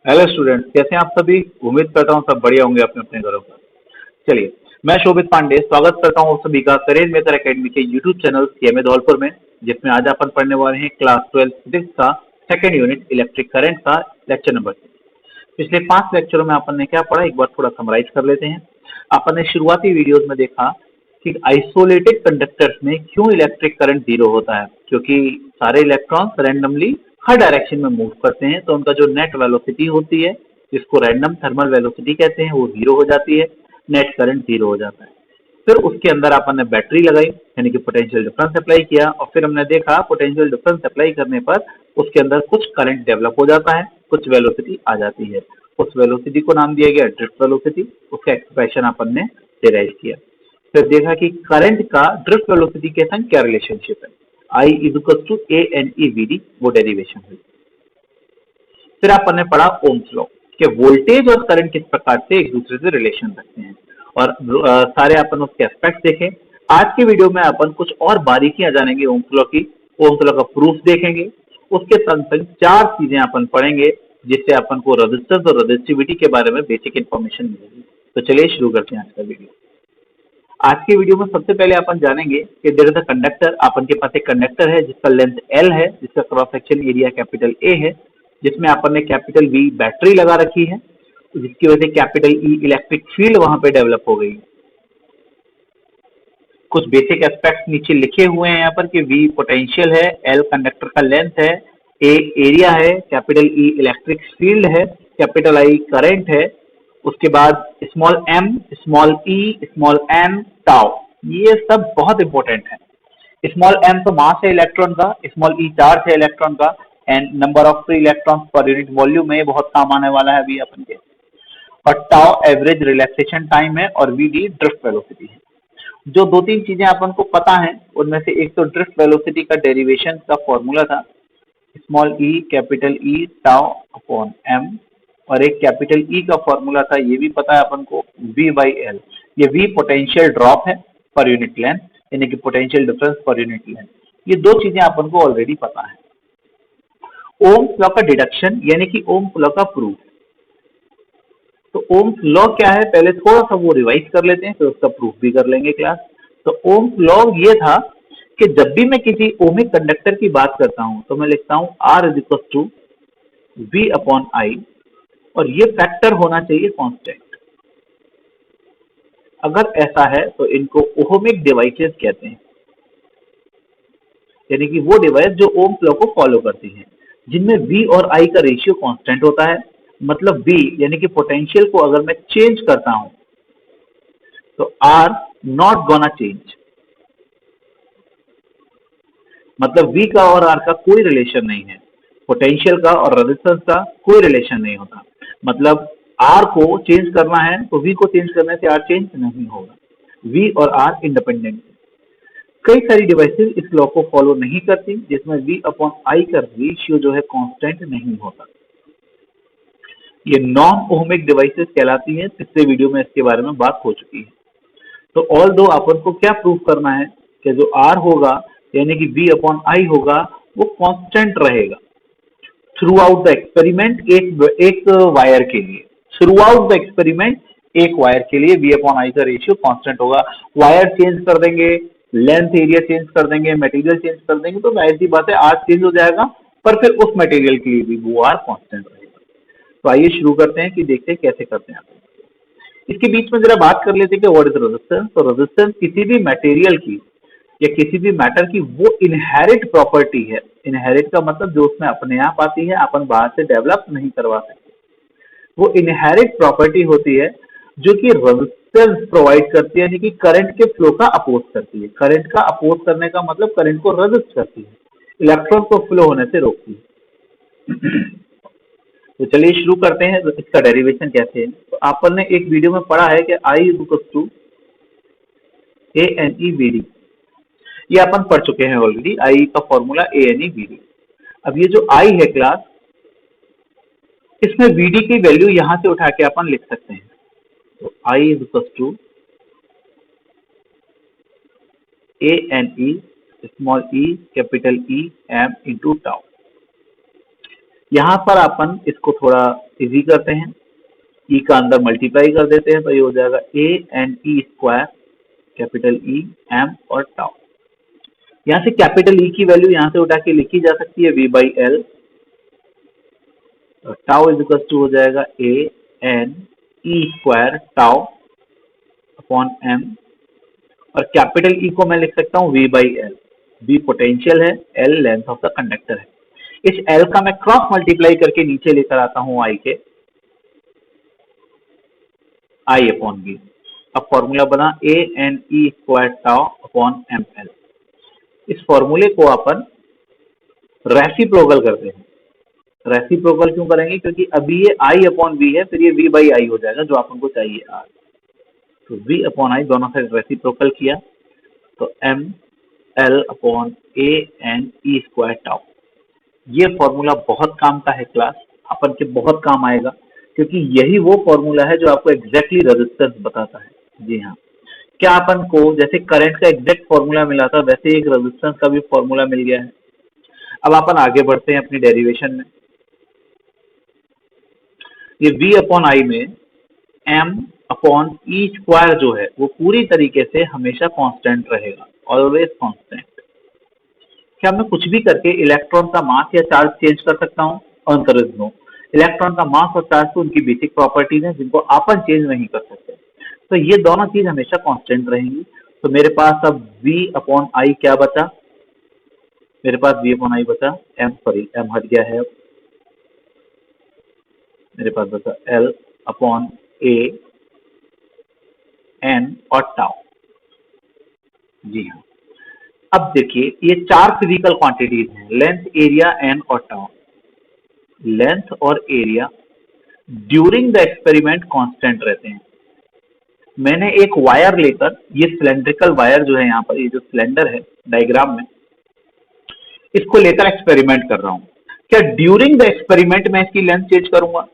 Hello students, कैसे हैं आप सभी। उम्मीद करता हूँ सब बढ़िया होंगे अपने अपने घरों पर। चलिए, मैं शोभित पांडे स्वागत करता हूँ आप सभी का करियर मेकर एकेडमी के यूट्यूब चैनल सीएमए धौलपुर में, जिसमें आज अपन पढ़ने वाले हैं क्लास 12 फिजिक्स का सेकंड यूनिट इलेक्ट्रिक करंट का लेक्चर नंबर 6। पिछले 5 लेक्चरों में अपन ने क्या पढ़ा, एक बार थोड़ा समराइज कर लेते हैं। अपन ने शुरुआती वीडियोज में देखा कि आइसोलेटेड कंडक्टर्स में क्यों इलेक्ट्रिक करंट जीरो होता है, क्योंकि सारे इलेक्ट्रॉन्स रैंडमली हर डायरेक्शन में मूव करते हैं, तो उनका जो नेट वेलोसिटी होती है, जिसको रैंडम थर्मल वेलोसिटी कहते हैं, वो जीरो हो जाती है, नेट करंट जीरो हो जाता है। फिर उसके अंदर अपन ने बैटरी लगाई, यानी कि पोटेंशियल डिफरेंस अप्लाई किया, और फिर हमने देखा पोटेंशियल डिफरेंस अप्लाई करने पर उसके अंदर कुछ करंट डेवलप हो जाता है, कुछ वेलोसिटी आ जाती है। उस वेलोसिटी को नाम दिया गया ड्रिफ्ट वेलोसिटी। उसका एक्सप्रेशन अपन ने डिराइव किया। फिर देखा कि करंट का ड्रिफ्ट वेलोसिटी के संग क्या रिलेशनशिप है, I is equal to A N E V D, वो डेरिवेशन हुई। फिर आपने पढ़ा ओम्स लॉ कि वोल्टेज और करंट किस प्रकार से एक दूसरे से रिलेशन रखते हैं, और सारे अपन उसके एस्पेक्ट देखे। आज के वीडियो में अपन कुछ और बारीकियां जानेंगे ओम्स लॉ की, ओम्स लॉ का प्रूफ देखेंगे। उसके संग संग 4 चीजें अपन पढ़ेंगे, जिससे अपन को रेजिस्टेंस और रेजिस्टिविटी के बारे में बेसिक इन्फॉर्मेशन मिलेगी। तो चलिए शुरू करते हैं आज का वीडियो। आज के वीडियो में सबसे पहले अपन जानेंगे कि देयर इज अ कंडक्टर। अपन के पास एक कंडक्टर है जिसका लेंथ L है, जिसका cross section area capital A है, जिसमें अपन ने कैपिटल V बैटरी लगा रखी है, जिसकी वजह से कैपिटल E इलेक्ट्रिक फील्ड वहां पे डेवलप हो गई। कुछ बेसिक एस्पेक्ट्स नीचे लिखे हुए हैं यहाँ पर कि V पोटेंशियल है, L कंडक्टर का लेंथ है, A एरिया है, कैपिटल E इलेक्ट्रिक फील्ड है, कैपिटल I करंट है, उसके बाद small m, small e, small n, tau, ये सब बहुत इंपॉर्टेंट है। स्मॉल m तो मास है इलेक्ट्रॉन का, स्मॉल e चार्ज है इलेक्ट्रॉन का, and number of free electrons पर यूनिट वॉल्यूम में बहुत काम आने वाला है अभी अपन के। और टाउ एवरेज रिलैक्सेशन टाइम है, और वी डी ड्रिफ्ट वेलोसिटी है। जो 2-3 चीजें अपन को पता है, उनमें से एक तो ड्रिफ्ट वेलोसिटी का डेरिवेशन का फॉर्मूला था, small e capital E tau upon M, और एक कैपिटल ई का फॉर्मूला था, ये भी पता है अपन को, V बाई एल। ये V पोटेंशियल ड्रॉप है पर यूनिट लेंथ, यानी कि potential difference per unit length. ये 2 चीजें अपन को ऑलरेडी पता है। ओम्स लॉ का डिडक्शन, यानी कि ओम्स लॉ का प्रूफ। तो ओम्स लॉ क्या है, पहले थोड़ा सा वो रिवाइज कर लेते हैं, फिर उसका प्रूफ भी कर लेंगे क्लास। तो ओम्स लॉ ये था कि जब भी मैं किसी ओमिक कंडक्टर की बात करता हूं, तो मैं लिखता हूं R is equal to V upon I, और ये फैक्टर होना चाहिए कांस्टेंट। अगर ऐसा है तो इनको ओहमिक डिवाइसेस कहते हैं, यानी कि वो डिवाइस जो ओम्स लॉ को फॉलो करती हैं, जिनमें V और I का रेशियो कांस्टेंट होता है। मतलब V यानी कि पोटेंशियल को अगर मैं चेंज करता हूं तो R नॉट गोना चेंज, मतलब V का और R का कोई रिलेशन नहीं है, पोटेंशियल का और रेजिस्टेंस का कोई रिलेशन नहीं होता। मतलब R को चेंज करना है तो V को चेंज करने से R चेंज नहीं होगा, V और R इंडिपेंडेंट। कई सारी डिवाइसेस इस लॉ को फॉलो नहीं करती, जिसमें V अपॉन I का रेशियो जो है कांस्टेंट नहीं होता। ये नॉन ओहमिक डिवाइसेस कहलाती हैं। पिछले वीडियो में इसके बारे में बात हो चुकी है। तो ऑल दो अपन को क्या प्रूव करना है कि जो R होगा, यानी कि V अपॉन I होगा, वो कांस्टेंट रहेगा थ्रू आउट द एक्सपेरिमेंट, एक वायर के लिए। थ्रू आउट द एक्सपेरिमेंट एक वायर के लिए V अपॉन आई का रेशियो कांस्टेंट होगा। वायर चेंज कर देंगे, लेंथ एरिया चेंज कर देंगे, मटेरियल चेंज कर देंगे, तो जाहिर सी बात है R चेंज हो जाएगा, पर फिर उस मटेरियल के लिए भी वो R कांस्टेंट रहेगा। तो आइए शुरू करते हैं कि देखते हैं कैसे करते हैं आप। इसके बीच में जरा बात कर लेते हैं कि व्हाट इज रेजिस्टेंस। तो रेजिस्टेंस किसी भी मटेरियल की या किसी भी मैटर की वो इनहेरिट प्रॉपर्टी है। इनहेरिट का मतलब जो उसमें अपने आप आती है, अपन बाहर से डेवलप नहीं करवा सकते। वो इनहेरिट प्रॉपर्टी होती है जो कि रेजिस्टेंस प्रोवाइड करती है, यानी कि करंट के फ्लो का अपोज करती है। करंट का अपोज करने का मतलब करंट को रेजिस्ट करती है, इलेक्ट्रॉन को फ्लो होने से रोकती है। तो चलिए शुरू करते हैं इसका डेरिवेशन कैसे है। तो आपने एक वीडियो में पढ़ा है कि I is equal to A N E V D, ये अपन पढ़ चुके हैं ऑलरेडी। I का formula A N E V D. अब ये जो I है क्लास, इसमें वी डी की वैल्यू यहां से उठा के अपन लिख सकते हैं। तो I is equal to A N E small e capital E m into tau. यहां पर अपन इसको थोड़ा इजी करते हैं, ई का अंदर मल्टीप्लाई कर देते हैं तो ये हो जाएगा A N E square capital E M और टाउ। यहाँ से कैपिटल ई की वैल्यू यहाँ से उठा के लिखी जा सकती है V by L, tau is equal to हो जाएगा A N E square tau upon M, और कैपिटल ई को मैं लिख सकता हूँ V by L. V potential है, L length of the conductor है। इस एल का मैं क्रॉस मल्टीप्लाई करके नीचे लेकर आता हूँ I K, I upon B. अब फॉर्मूला बना A N E square tau upon M L. इस फॉर्मूले को अपन रेसिप्रोकल करते हैं। रेसिप्रोकल क्यों करेंगे? क्योंकि अभी ये आई अपॉन बी है, फिर ये वी बाई आई हो जाएगा जो आपको चाहिए आर। तो वी अपॉन आई दोनों साइड रेसिप्रोकल किया तो एम एल अपॉन ए एन ई स्क्वायर टाउ। ये फॉर्मूला बहुत काम का है क्लास, अपन के बहुत काम आएगा, क्योंकि यही वो फॉर्मूला है जो आपको एग्जैक्टली रेजिस्टेंस बताता है। जी हाँ, क्या अपन को जैसे करंट का एग्जैक्ट फॉर्मूला मिला था वैसे एक रेजिस्टेंस का भी फॉर्मूला मिल गया है। अब अपन आगे बढ़ते हैं अपनी डेरिवेशन में। ये v अपॉन आई में m अपॉन ई स्क्वायर जो है वो पूरी तरीके से हमेशा कांस्टेंट रहेगा, ऑलवेज कांस्टेंट। क्या मैं कुछ भी करके इलेक्ट्रॉन का मास या चार्ज चेंज कर सकता हूँ? Answer is no. इलेक्ट्रॉन का मास और चार्ज तो उनकी बेसिक प्रॉपर्टीज हैं जिनको अपन चेंज नहीं कर सकते, तो ये दोनों चीज हमेशा कांस्टेंट रहेंगी। तो मेरे पास अब v अपॉन आई क्या बचा? मेरे पास v अपॉन आई बचा m हट गया है। अब मेरे पास बचा l अपॉन a n और टाउ। जी हाँ, अब देखिए ये चार फिजिकल क्वांटिटीज हैं, लेंथ, एरिया, एन और टाउ। लेंथ और area during the experiment constant रहते हैं। मैंने एक वायर लेकर, ये सिलेंड्रिकल वायर जो है यहाँ पर, ये जो सिलेंडर है डायग्राम में, इसको लेकर एक्सपेरिमेंट कर रहा हूं। क्या ड्यूरिंग द एक्सपेरिमेंट मैं इसकी लेंथ चेंज करूंगा?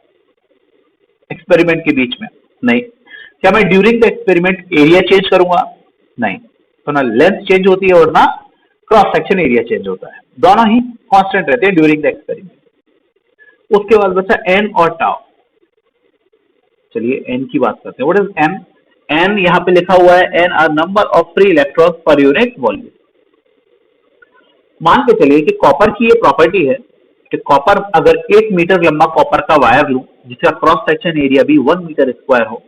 एक्सपेरिमेंट के बीच में नहीं। क्या मैं during the experiment area change करूंगा? नहीं। तो ना लेंथ चेंज होती है और ना क्रॉस सेक्शन एरिया चेंज होता है, दोनों ही कांस्टेंट रहते हैं ड्यूरिंग द एक्सपेरिमेंट। उसके बाद बचा एन और टाउ। चलिए एन की बात करते हैं। What is an? एन यहां पे लिखा हुआ है N R number of free electrons पर यूनिट वॉल्यूम। मान के चलिए कि कॉपर की ये प्रॉपर्टी है कि कॉपर, अगर 1 मीटर लंबा कॉपर का वायर लूं जिसका क्रॉस सेक्शन एरिया भी 1 मीटर स्क्वायर हो,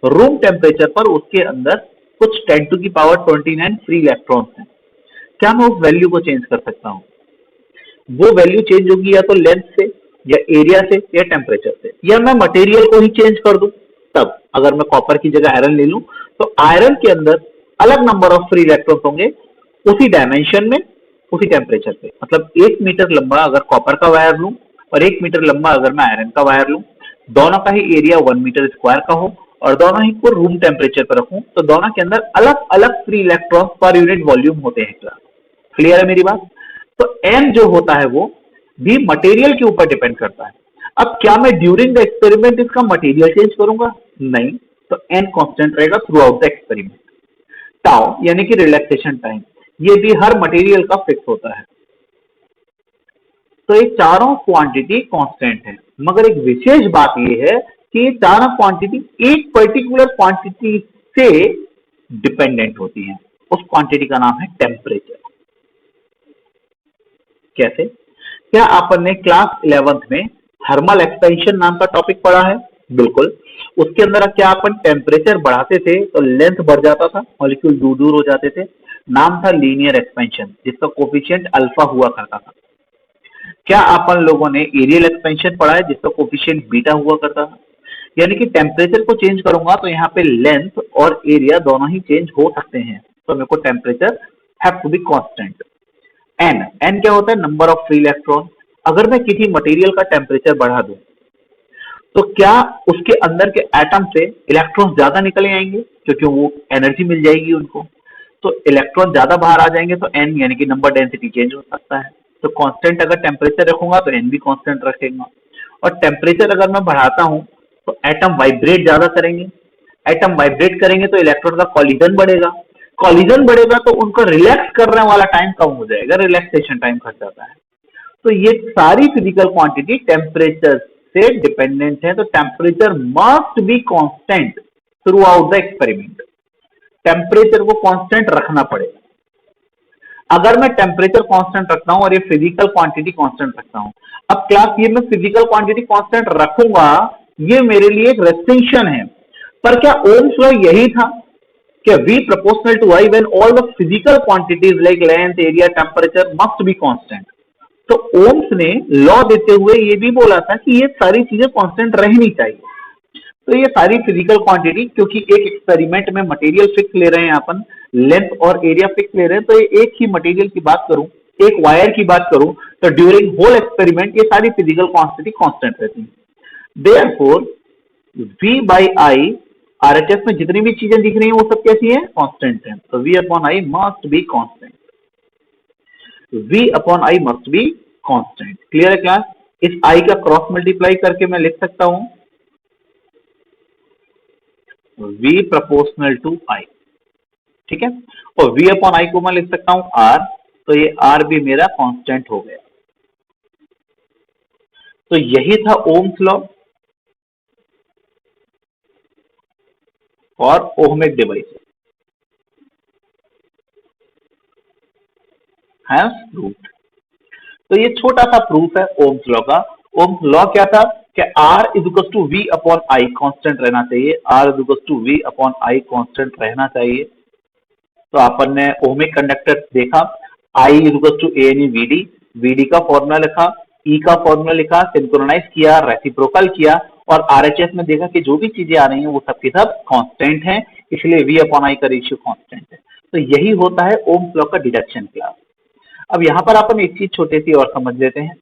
रूम टेम्परेचर पर उसके अंदर कुछ 10 टू की पावर 29 फ्री इलेक्ट्रॉन्स हैं। क्या मैं उस वैल्यू को चेंज कर सकता हूं? वो वैल्यू चेंज होगी या तो लेंथ से या एरिया से या टेम्परेचर से, या मैं मटेरियल को ही चेंज कर दूं। तब अगर मैं कॉपर की जगह आयरन ले लूं तो आयरन के अंदर अलग नंबर ऑफ फ्री इलेक्ट्रॉन्स होंगे उसी डायमेंशन में, उसी टेम्परेचर पे। मतलब 1 मीटर लंबा अगर कॉपर का वायर लूं और 1 मीटर लंबा अगर मैं आयरन का वायर लूं, दोनों का ही एरिया 1 मीटर स्क्वायर का हो और दोनों ही को रूम टेम्परेचर पर रखूं, तो दोनों के अंदर अलग अलग free electron per unit volume होते हैं। क्लियर है मेरी बात? तो एन जो होता है वो भी मटेरियल के ऊपर डिपेंड करता है। अब क्या मैं ड्यूरिंग द एक्सपेरिमेंट इसका मटेरियल चेंज करूंगा? नहीं। तो एन कांस्टेंट रहेगा through out the experiment. Tau यानी कि रिलैक्सेशन टाइम, ये भी हर मटेरियल का फिक्स होता है। तो ये चारों क्वांटिटी कांस्टेंट है, मगर एक विशेष बात ये है कि ये चारों क्वांटिटी एक पर्टिकुलर क्वांटिटी से डिपेंडेंट होती हैं। उस क्वांटिटी का नाम है टेम्परेचर। कैसे? क्या आपने क्लास 11th में थर्मल एक्सपेंशन नाम का टॉपिक पढ़ा है? बिल्कुल। उसके अंदर क्या अपन टेम्परेचर बढ़ाते थे तो लेंथ बढ़ जाता था, मॉलिक्यूल दूर दूर हो जाते थे, नाम था लीनियर एक्सपेंशन, जिसका कोफिशिएंट अल्फा हुआ करता था। क्या अपन लोगों ने एरियल एक्सपेंशन पढ़ा है जिसका कोफिशिएंट बीटा हुआ करता था? यानी कि टेम्परेचर को चेंज करूंगा तो यहाँ पे लेंथ और एरिया दोनों ही चेंज हो सकते हैं, तो मेरे को temperature have to be constant. N क्या होता है? Number of free electron. अगर मैं किसी मटेरियल का टेम्परेचर बढ़ा दूं तो क्या उसके अंदर के एटम से इलेक्ट्रॉन ज्यादा निकले आएंगे, क्योंकि वो एनर्जी मिल जाएगी उनको, तो इलेक्ट्रॉन ज्यादा बाहर आ जाएंगे, तो एन यानी कि नंबर डेंसिटी चेंज हो सकता है। तो कांस्टेंट अगर टेम्परेचर रखूंगा तो एन भी कांस्टेंट रखेगा। और टेम्परेचर अगर मैं बढ़ाता हूं तो एटम वाइब्रेट ज्यादा करेंगे, एटम वाइब्रेट करेंगे तो इलेक्ट्रॉन का कॉलिजन बढ़ेगा, कॉलिजन बढ़ेगा तो उनका रिलैक्स करने वाला टाइम कम हो जाएगा, रिलैक्सेशन टाइम घट जाता है। तो ये सारी फिजिकल क्वांटिटी टेम्परेचर से डिपेंडेंट है, तो temperature must be constant through out the experiment. Temperature को कांस्टेंट रखना पड़ेगा। अगर मैं टेम्परेचर कांस्टेंट रखता हूं और ये फिजिकल क्वांटिटी कांस्टेंट रखता हूं, अब क्लास ये मैं फिजिकल क्वांटिटी कांस्टेंट रखूंगा, ये मेरे लिए एक रेस्ट्रिक्शन है। पर क्या ओम्स लॉ यही था कि V proportional to I when all the physical quantities like length, area, temperature must be constant? तो ओम्स ने लॉ देते हुए ये भी बोला था कि ये सारी चीजें कांस्टेंट रहनी चाहिए। तो ये सारी फिजिकल क्वांटिटी, क्योंकि एक एक्सपेरिमेंट में मटेरियल फिक्स ले रहे हैं अपन, लेंथ और एरिया फिक्स ले रहे हैं, तो एक ही मटेरियल की बात करूं, एक वायर की बात करूं, तो ड्यूरिंग होल एक्सपेरिमेंट ये सारी फिजिकल क्वांटिटी कांस्टेंट रहती है। Therefore V by I RHS में जितनी भी चीजें दिख रही हैं वो सब कैसी है? कांस्टेंट है। तो V upon I must be constant. V upon I must be constant. Clear है क्लास? इस I का क्रॉस मल्टीप्लाई करके मैं लिख सकता हूं V proportional to I, ठीक है। और V upon I को मैं लिख सकता हूं R, तो ये R भी मेरा कांस्टेंट हो गया। तो यही था ओम्स लॉ और ओहमिक डिवाइस हैज प्रूव्ड। तो ये छोटा सा प्रूफ है ओम्स लॉ का। ओम्स लॉ क्या था कि R is equal to V upon I constant रहना चाहिए। R is equal to V upon I constant रहना चाहिए। तो अपन ने ओहमिक कंडक्टर देखा, I is equal to ANE VD, VD का फॉर्मूला लिखा, E का फॉर्मूला लिखा, सिंक्रोनाइज किया, रेसिप्रोकल किया, और RHS में देखा कि जो भी चीजें आ रही हैं वो सब की सब कांस्टेंट हैं, इसलिए V अपॉन I का रेशियो कांस्टेंट है। तो यही होता है ओम्स लॉ का डिडक्शन क्लास। अब यहां पर अपन एक चीज छोटी सी और समझ लेते हैं।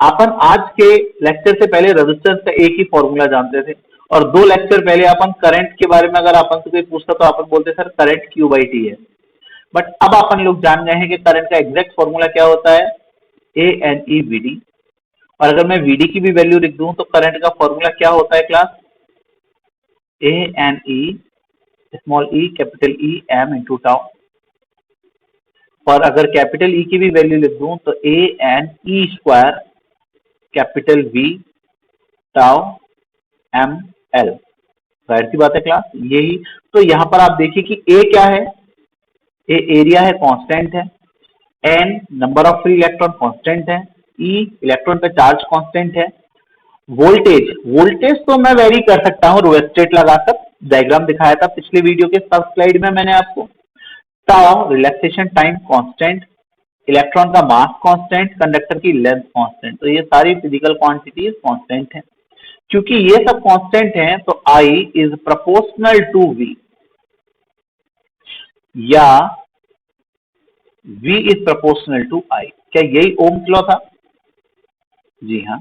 अपन आज के लेक्चर से पहले रेजिस्टेंस का एक ही फॉर्मूला जानते थे, और 2 लेक्चर पहले अपन करंट के बारे में अगर अपन से कोई पूछता तो अपन बोलते sir current Q by T है। बट अब अपन लोग जान गए हैं कि करंट का एग्जैक्ट फॉर्मूला क्या होता है? ANE VD। और अगर मैं VD की भी वैल्यू लिख दूं तो करंट का फॉर्मूला क्या होता है class? ANE small e capital E M into tau. और अगर कैपिटल E की भी वैल्यू लिख दूं तो ANE square capital V tau ML। जाहिर सी बात है क्लास, यही। तो यहां पर आप देखिए कि A क्या है? A एरिया है, कांस्टेंट है। N number of free electron constant है। E इलेक्ट्रॉन का चार्ज कांस्टेंट है। वोल्टेज, वोल्टेज तो मैं वेरी कर सकता हूं रोएस्टेट लगाकर, डायग्राम दिखाया था पिछले वीडियो के फर्स्ट स्लाइड में मैंने आपको। Tau relaxation time constant, electron का मास कांस्टेंट, कंडक्टर की लेंथ कांस्टेंट। तो ये सारी फिजिकल क्वांटिटीज कांस्टेंट हैं। क्योंकि ये सब कांस्टेंट हैं तो I is proportional to V, या V is proportional to I। क्या यही ओम्स लॉ था? जी हाँ।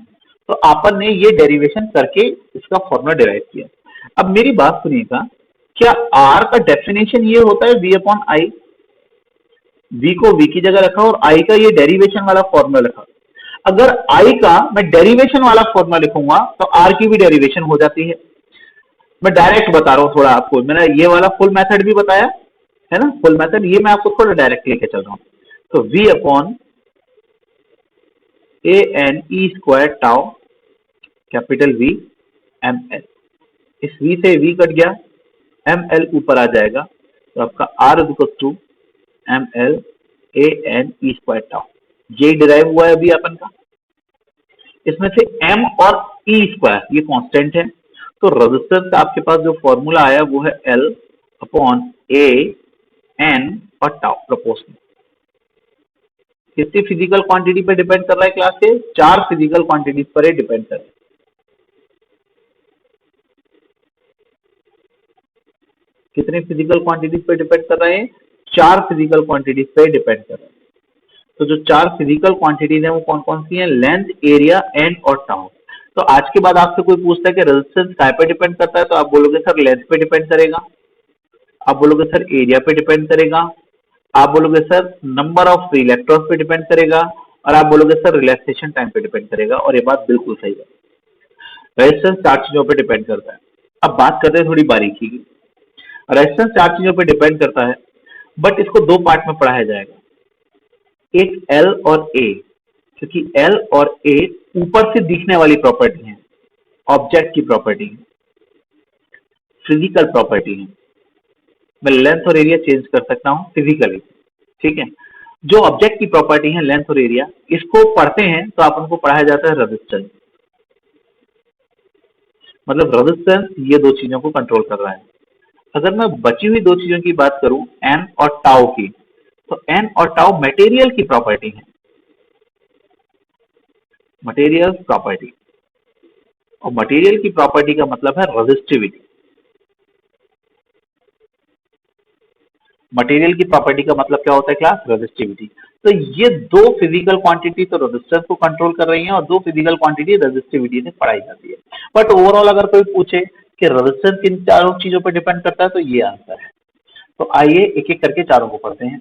तो आपन ने ये डेरिवेशन करके इसका फॉर्मूला डिराइव किया। अब मेरी बात सुनिएगा, क्या R का डेफिनेशन ये होता है V अपॉन I? V को V की जगह रखा और I का ये डेरिवेशन वाला फॉर्मूला लिखा। अगर I का मैं डेरिवेशन वाला फॉर्मूला लिखूंगा तो R की भी डेरिवेशन हो जाती है। मैं डायरेक्ट बता रहा हूं थोड़ा आपको, मैंने ये वाला फुल मेथड भी बताया है ना, फुल मेथड, ये मैं आपको थोड़ा डायरेक्ट लेके चल रहा हूं। तो V upon ANE square tau capital V ML। इस V से V कट गया, ML ऊपर आ जाएगा, तो आपका R is equal to ML ANE square tau. ये डिराइव हुआ है अभी अपन का। इसमें से M और E स्क्वायर ये कांस्टेंट है, तो रेजिस्टेंस का आपके पास जो फॉर्मूला आया वो है L अपॉन A N और टाउ प्रोपोर्शनल। कितनी फिजिकल क्वांटिटी पे डिपेंड कर रहा है क्लास से? 4 फिजिकल क्वांटिटीज पर ही डिपेंड कर रहा है। कितने फिजिकल क्वांटिटीज पे डिपेंड कर रहे हैं? 4 फिजिकल क्वांटिटीज पे डिपेंड कर रहे हैं। तो जो 4 फिजिकल क्वांटिटीज हैं वो कौन कौन सी हैं? लेंथ, एरिया, एन और टाउ। तो आज के बाद आपसे कोई पूछता है कि रेजिस्टेंस काय पे डिपेंड करता है, तो आप बोलोगे सर लेंथ पे डिपेंड करेगा, आप बोलोगे सर एरिया पे डिपेंड करेगा, आप बोलोगे sir number of free electrons पे डिपेंड करेगा, और आप बोलोगे सर रिलैक्सेशन टाइम पे डिपेंड करेगा। और ये बात बिल्कुल सही है, रेजिस्टेंस 4 चीजों पे डिपेंड करता है। अब बात करते हैं थोड़ी बारीकी की। रेजिस्टेंस 4 चीजों पे डिपेंड करता है, बट इसको 2 पार्ट में पढ़ाया जाएगा, एक L और A। क्योंकि एल और ए ऊपर से दिखने वाली प्रॉपर्टी है, ऑब्जेक्ट की प्रॉपर्टी है, फिजिकल प्रॉपर्टी है। मैं लेंथ और एरिया चेंज कर सकता हूं फिजिकली, ठीक है। जो ऑब्जेक्ट की प्रॉपर्टी है लेंथ और एरिया, इसको पढ़ते हैं तो आप उनको पढ़ाया जाता है रेजिस्टेंस। मतलब रेजिस्टेंस ये दो चीजों को कंट्रोल कर रहा है। अगर मैं बची हुई दो चीजों की बात करूं, एन और टाउ की, तो एन और टाउ मटेरियल की प्रॉपर्टी है, मटेरियल प्रॉपर्टी। और मटेरियल की प्रॉपर्टी का मतलब है रेजिस्टिविटी। मटेरियल की प्रॉपर्टी का मतलब क्या होता है क्लास? रेजिस्टिविटी। तो ये दो फिजिकल क्वांटिटी तो रेजिस्टेंस को कंट्रोल कर रही हैं और दो फिजिकल क्वांटिटी रेजिस्टिविटी से पढ़ाई जाती है। बट ओवरऑल अगर कोई पूछे कि रेजिस्टेंस किन चारों चीजों पर डिपेंड करता है, तो ये आंसर है। तो आइए एक एक करके चारों को पढ़ते हैं।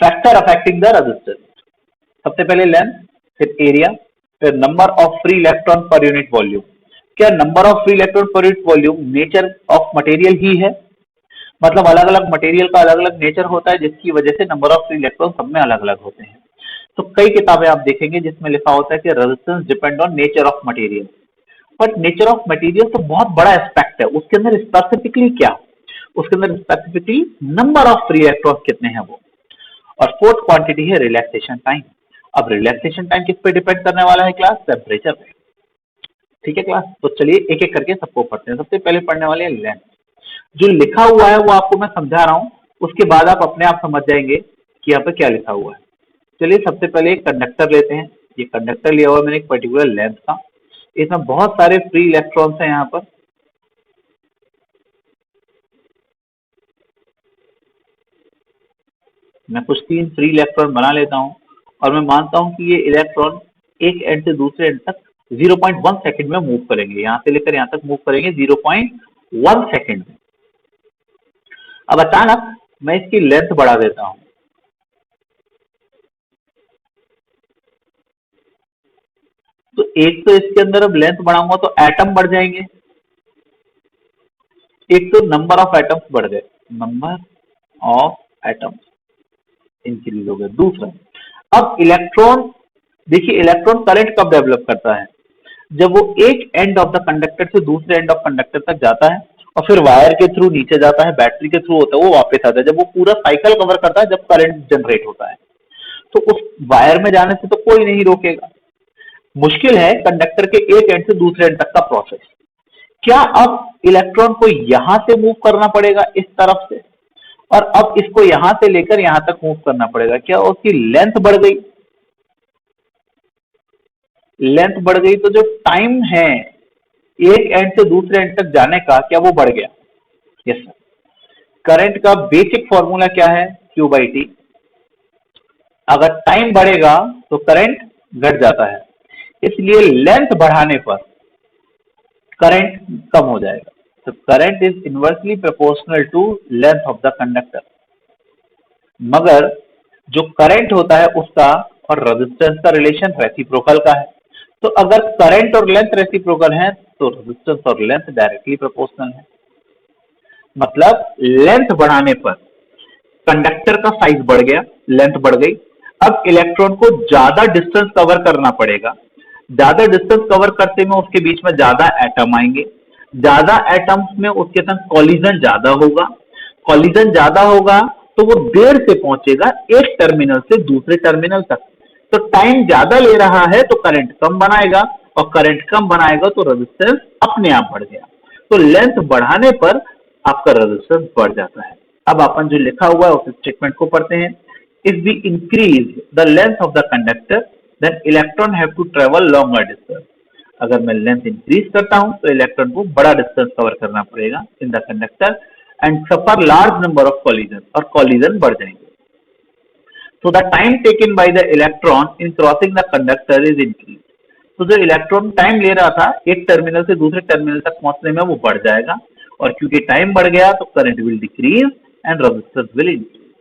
फैक्टर अफेक्टिंग द रेजिस्टेंस, सबसे पहले लेंथ, फिर एरिया, फिर number of free electron per unit volume. क्या number of free electron per unit volume nature of material ही है? मतलब अलग अलग मटेरियल का अलग अलग नेचर होता है, जिसकी वजह से नंबर ऑफ फ्री इलेक्ट्रॉन सब में अलग अलग होते हैं। तो कई किताबें आप देखेंगे जिसमें लिखा होता है कि resistance depend on nature of material. But nature of material तो बहुत बड़ा एस्पेक्ट है, उसके अंदर स्पेसिफिकली क्या, उसके अंदर specifically number of free electron कितने हैं वो। और फोर्थ क्वांटिटी है रिलैक्सेशन टाइम। अब रिलैक्सेशन टाइम किस पे डिपेंड करने वाला है क्लास? टेम्परेचर पे। ठीक है क्लास, तो चलिए एक एक करके सबको पढ़ते हैं। सबसे पहले पढ़ने वाले हैं लेंथ। जो लिखा हुआ है वो आपको मैं समझा रहा हूं, उसके बाद आप अपने आप समझ जाएंगे कि यहाँ पे क्या लिखा हुआ है। चलिए सबसे पहले एक कंडक्टर लेते हैं। ये कंडक्टर लिया हुआ है मैंने एक पर्टिकुलर लेंथ का, इसमें बहुत सारे फ्री इलेक्ट्रॉन्स हैं यहाँ पर। मैं कुछ 3 फ्री इलेक्ट्रॉन बना लेता हूँ और मैं मानता हूँ कि ये इलेक्ट्रॉन एक एंड से दूसरे एंड तक 0.1 सेकंड में मूव करेंगे। यहाँ से लेकर यहाँ तक मूव करेंगे 0.1 सेकंड में। अब अचानक मैं इसकी लेंथ बढ़ा देता हूँ, तो एक तो इसके अंदर अब लेंथ बढ़ाऊंगा तो एटम बढ़ जाएंगे, एक तो नंबर ऑफ एटम्स बढ़ गए, नंबर ऑफ एटम्स इंक्रीज हो गए। दूसरा, अब इलेक्ट्रॉन, देखिए इलेक्ट्रॉन करंट कब डेवलप करता है? जब वो एक एंड ऑफ द कंडक्टर से दूसरे एंड ऑफ कंडक्टर तक जाता है और फिर वायर के थ्रू नीचे जाता है, बैटरी के थ्रू होता है, वो वापस आता है। जब वो पूरा साइकिल कवर करता है, जब करंट जनरेट होता है, तो उस वायर में जाने से तो कोई नहीं रोकेगा। मुश्किल है कंडक्टर के एक एंड से दूसरे एंड तक का प्रोसेस। क्या अब इलेक्ट्रॉन को यहां से मूव करना पड़ेगा इस तरफ से, और अब इसको यहां से लेकर यहां तक मूव करना पड़ेगा। क्या उसकी लेंथ बढ़ गई? लेंथ बढ़ गई तो जो टाइम है एक एंड से दूसरे एंड तक जाने का, क्या वो बढ़ गया? Yes sir. करंट का बेसिक फॉर्मूला क्या है? Q by T. अगर टाइम बढ़ेगा तो करंट घट जाता है, इसलिए लेंथ बढ़ाने पर करंट कम हो जाएगा। तो current is inversely proportional to length of the conductor. मगर जो करंट होता है उसका और रेजिस्टेंस का रिलेशन रेसिप्रोकल का है। तो अगर करंट और लेंथ रेसिप्रोकल है तो रेजिस्टेंस और लेंथ डायरेक्टली प्रोपोर्शनल है। मतलब लेंथ बढ़ाने पर कंडक्टर का साइज बढ़ गया, लेंथ बढ़ गई। अब इलेक्ट्रॉन को ज्यादा डिस्टेंस कवर करना पड़ेगा। ज्यादा डिस्टेंस कवर करते में उसके बीच में ज्यादा एटम आएंगे, ज्यादा एटम्स में उसके साथ कॉलिजन ज्यादा होगा। कॉलिजन ज्यादा होगा तो वो देर से पहुंचेगा एक टर्मिनल से दूसरे टर्मिनल तक। तो टाइम ज्यादा ले रहा है तो करंट कम बनाएगा, और करंट कम बनाएगा तो रेजिस्टेंस अपने आप बढ़ गया। तो लेंथ बढ़ाने पर आपका रेजिस्टेंस बढ़ जाता है। अब अपन जो लिखा हुआ है उस स्टेटमेंट को पढ़ते हैं। If we increase the length of the conductor then electron have to travel longer distance. अगर मैं लेंथ इंक्रीज करता हूं तो इलेक्ट्रॉन को बड़ा डिस्टेंस कवर करना पड़ेगा in the conductor and suffer large number of collision, और कॉलिजन बढ़ जाएंगे। So the time taken by the electron in crossing the conductor is increased. तो जो इलेक्ट्रॉन टाइम ले रहा था एक टर्मिनल से दूसरे टर्मिनल तक पहुंचने में, वो बढ़ जाएगा, और क्योंकि टाइम बढ़ गया तो current will decrease and resistance will increase.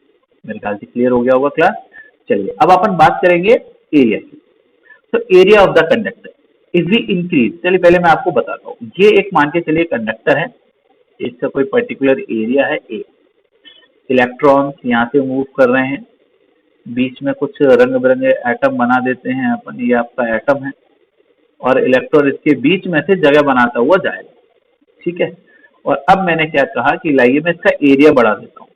मेरे ख्याल से क्लियर हो गया होगा क्लास। चलिए अब अपन बात करेंगे एरिया की। तो area of the conductor is we increase, चलिए पहले मैं आपको बताता हूँ। ये एक मान के चलिए कंडक्टर है, इसका कोई पर्टिकुलर एरिया है ए। इलेक्ट्रॉन्स यहाँ से मूव कर रहे हैं, बीच में कुछ रंग बिरंगे एटम बना देते हैं अपन, ये आपका एटम है और इलेक्ट्रॉन इसके बीच में से जगह बनाता हुआ जाएगा, ठीक है। और अब मैंने क्या कहा कि लाइए मैं इसका एरिया बढ़ा देता हूँ।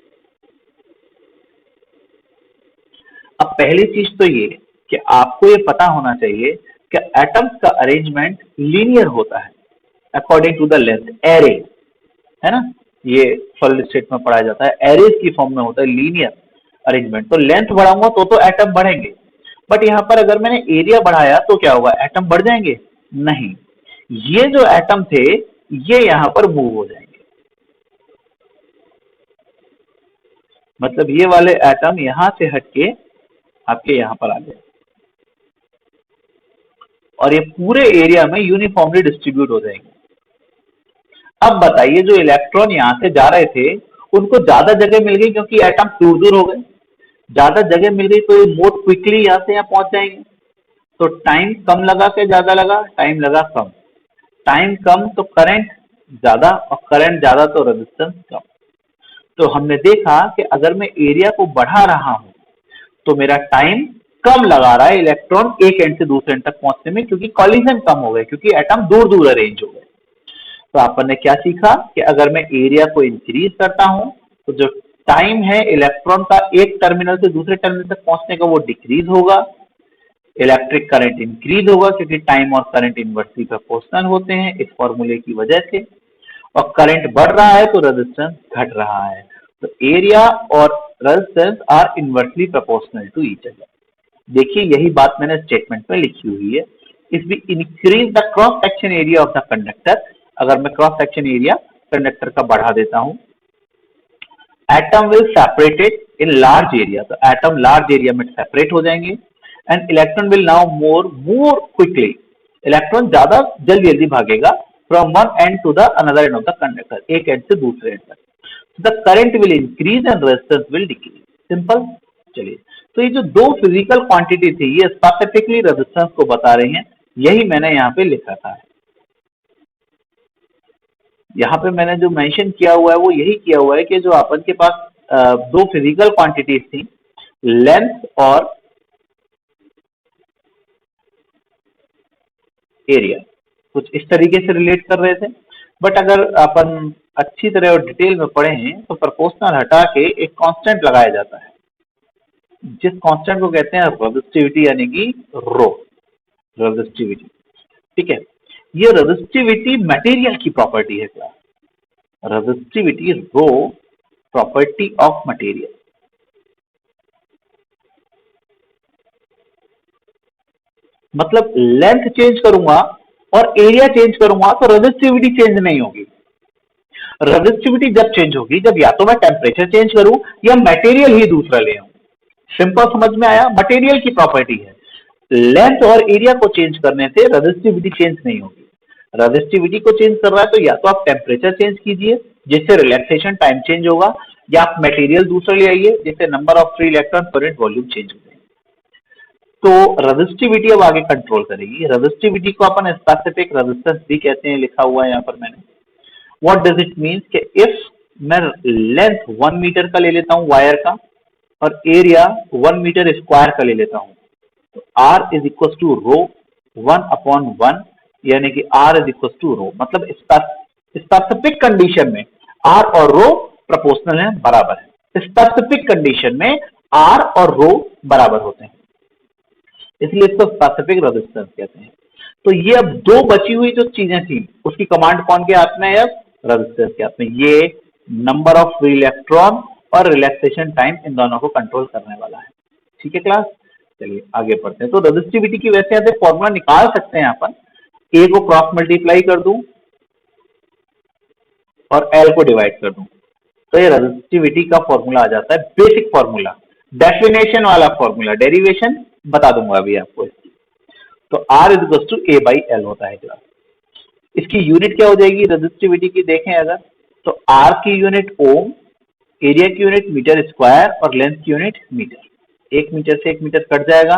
अब पहली चीज तो ये कि आपको ये पता होना चाहिए कि एटम्स का अरेंजमेंट लीनियर होता है according to the length, array, है ना। ये सॉलिड स्टेट में पढ़ाया जाता है, एरेज की फॉर्म में होता है लीनियर अरेंजमेंट। तो लेंथ बढ़ाऊंगा तो एटम बढ़ेंगे, बट यहाँ पर अगर मैंने एरिया बढ़ाया तो क्या होगा, एटम बढ़ जाएंगे? नहीं, ये जो एटम थे ये यहाँ पर मूव हो जाएंगे। मतलब ये वाले एटम यहां से हटके आपके यहां पर आ गए और ये पूरे एरिया में यूनिफॉर्मली डिस्ट्रीब्यूट हो जाएंगे। अब बताइए, जो इलेक्ट्रॉन यहां से जा रहे थे उनको ज्यादा जगह मिल गई क्योंकि एटम दूर दूर हो गए, ज्यादा जगह मिल गई तो ये मोर क्विकली यहां से यहाँ पहुंच जाएंगे। तो टाइम कम लगा के ज्यादा लगा, टाइम लगा कम, टाइम कम तो करंट ज्यादा, और करंट ज्यादा तो रेजिस्टेंस कम। तो हमने देखा कि अगर मैं एरिया को बढ़ा रहा हूं तो मेरा टाइम कम लगा रहा है इलेक्ट्रॉन एक एंड से दूसरे एंड तक पहुंचने में, क्योंकि कॉलिजन कम हो गए, क्योंकि एटम दूर दूर अरेंज हो गए। तो अपन ने क्या सीखा कि अगर मैं एरिया को इंक्रीज करता हूं तो जो टाइम है इलेक्ट्रॉन का एक टर्मिनल से दूसरे टर्मिनल तक पहुंचने का वो डिक्रीज होगा, इलेक्ट्रिक करंट इंक्रीज होगा क्योंकि टाइम और करंट इनवर्सली प्रोपोर्शनल होते हैं इस फॉर्मूले की वजह से, और करंट बढ़ रहा है तो रेजिस्टेंस घट रहा है। तो एरिया और resistance are inversely proportional to each other. देखिए यही बात मैंने स्टेटमेंट में लिखी हुई है, if we increase the cross section area of the conductor, अगर मैं क्रॉस सेक्शन एरिया कंडक्टर का बढ़ा देता हूं, atom will separated in large area, तो एटम लार्ज एरिया में सेपरेट हो जाएंगे, and electron will now move quickly, electron ज्यादा जल्दी जल्दी भागेगा from one end to the another end of the conductor, एक एंड से दूसरे एंड तक। The current will increase and resistance will decrease. Simple. चलिए, तो ये जो दो फिजिकल क्वांटिटी थी ये स्पेसिफिकली रेजिस्टेंस को बता रही हैं, यही मैंने यहाँ पे लिखा था। यहाँ पे मैंने जो मेंशन किया हुआ है वो यही किया हुआ है कि जो अपन के पास दो फिजिकल क्वांटिटीज थी, लेंथ और एरिया, कुछ इस तरीके से रिलेट कर रहे थे। बट अगर अपन अच्छी तरह और डिटेल में पढ़े हैं तो प्रोपोर्शनल हटा के एक कांस्टेंट लगाया जाता है, जिस कांस्टेंट को कहते हैं रेजिस्टिविटी, यानी कि रो, रेजिस्टिविटी। ठीक है, ये रेजिस्टिविटी मटेरियल की प्रॉपर्टी है class, resistivity rho property of material. मतलब लेंथ चेंज करूंगा और एरिया चेंज करूंगा तो रेजिस्टिविटी चेंज नहीं होगी। रेजिस्टिविटी जब चेंज होगी जब या तो मैं टेम्परेचर चेंज करूं या मटेरियल ही दूसरा ले आऊं। सिंपल समझ में आया, मटेरियल की प्रॉपर्टी है। लेंथ और एरिया को चेंज करने से रेजिस्टिविटी चेंज नहीं होगी। रेजिस्टिविटी को चेंज कर रहा है तो या तो आप टेम्परेचर चेंज कीजिए जिससे रिलैक्सेशन टाइम चेंज होगा, या आप मटेरियल दूसरा ले आइए जिससे number of free electron per unit volume change हो जाएगा। तो रेजिस्टिविटी अब आगे कंट्रोल करेगी। रेजिस्टिविटी को अपन स्पेसिफिक रेजिस्टेंस भी कहते हैं, लिखा हुआ है यहाँ पर मैंने। व्हाट डज इट मीन कि इफ मैं लेंथ 1 मीटर का ले लेता हूं वायर का और एरिया 1 मीटर स्क्वायर का ले लेता हूं, तो R इज इक्वल टू रो 1/1, यानी कि R इज इक्वल टू रो। मतलब स्पेसिफिक कंडीशन में R और रो प्रोपोर्शनल है, बराबर है। स्पेसिफिक कंडीशन में R और रो बराबर होते हैं, इसलिए इसको स्पेसिफिक रेजिस्टेंस कहते हैं। तो ये अब दो बची हुई जो चीजें थी उसकी कमांड कौन के हाथ में है? अब रेजिस्टेंस के हाथ में। ये नंबर ऑफ फ्री इलेक्ट्रॉन और रिलैक्सेशन टाइम इन दोनों को कंट्रोल करने वाला है। ठीक है क्लास, चलिए आगे बढ़ते हैं। तो रेजिस्टिविटी की वैसे यहाँ पे फॉर्मूला निकाल सकते हैं अपन, ए को क्रॉस मल्टीप्लाई कर दूं और एल को डिवाइड कर दूं तो ये रेजिस्टिविटी का फॉर्मूला आ जाता है, बेसिक फॉर्मूला, डेफिनेशन वाला फॉर्मूला, डेरिवेशन बता दूंगा अभी आपको इसकी। तो R is equal to A by L होता है क्लास। इसकी यूनिट क्या हो जाएगी रेजिस्टिविटी की, देखें अगर तो R की यूनिट ओम, एरिया की यूनिट मीटर स्क्वायर और लेंथ की यूनिट मीटर। 1 मीटर से 1 मीटर कट जाएगा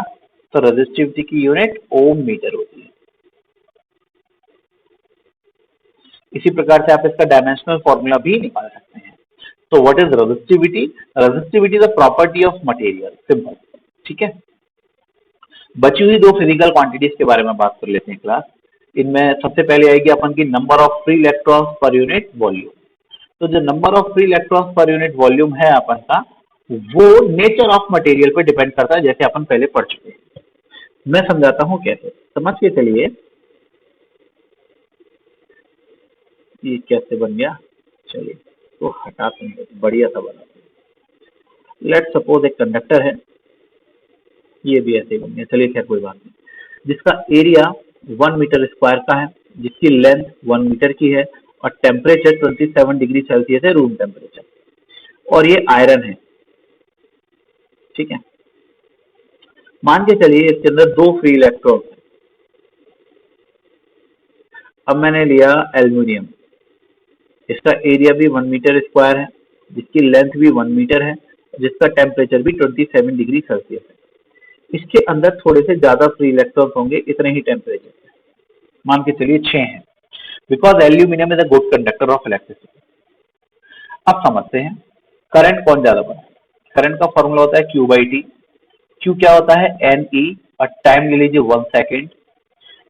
तो रेजिस्टिविटी की यूनिट ओम मीटर होती है। इसी प्रकार से आप इसका डायमेंशनल फॉर्मूला भी निकाल सकते हैं। तो what is resistivity? Resistivity the property of material, simple. ठीक है। बची हुई दो फिजिकल क्वांटिटीज के बारे में बात कर लेते हैं क्लास। इनमें सबसे पहले आएगी अपन की नंबर ऑफ फ्री इलेक्ट्रॉन्स पर यूनिट वॉल्यूम। तो जो नंबर ऑफ फ्री इलेक्ट्रॉन्स पर यूनिट वॉल्यूम है अपन का, वो नेचर ऑफ मटेरियल पे डिपेंड करता है, जैसे अपन पहले पढ़ चुके हैं। मैं समझाता हूं कैसे, समझ के चलिए। ये कैसे बन गया, चलिए तो हटाते हैं, बढ़िया सा बनाते हैं। लेट सपोज एक कंडक्टर है, ये भी ऐसे ही बन गया, चलिए खैर कोई बात नहीं। जिसका एरिया 1 मीटर स्क्वायर का है, जिसकी लेंथ 1 मीटर की है, और टेम्परेचर 27 डिग्री सेल्सियस है, रूम टेम्परेचर, और ये आयरन है, ठीक है। मान के चलिए इसके अंदर दो फ्री इलेक्ट्रॉन है। अब मैंने लिया एल्यूमिनियम, इसका एरिया भी 1 मीटर स्क्वायर है, जिसकी लेंथ भी 1 मीटर है, जिसका टेम्परेचर भी 27 डिग्री सेल्सियस है। इसके अंदर थोड़े से ज्यादा फ्री इलेक्ट्रॉन्स होंगे, इतने ही टेम्परेचर, मान के चलिए 6 हैं, because aluminium is a good conductor of electricity. अब समझते हैं करंट कौन ज्यादा बना। करंट का फॉर्मूला होता है क्यू बाई टी। क्यू क्या होता है, एन ई, और टाइम ले लीजिए 1 सेकेंड।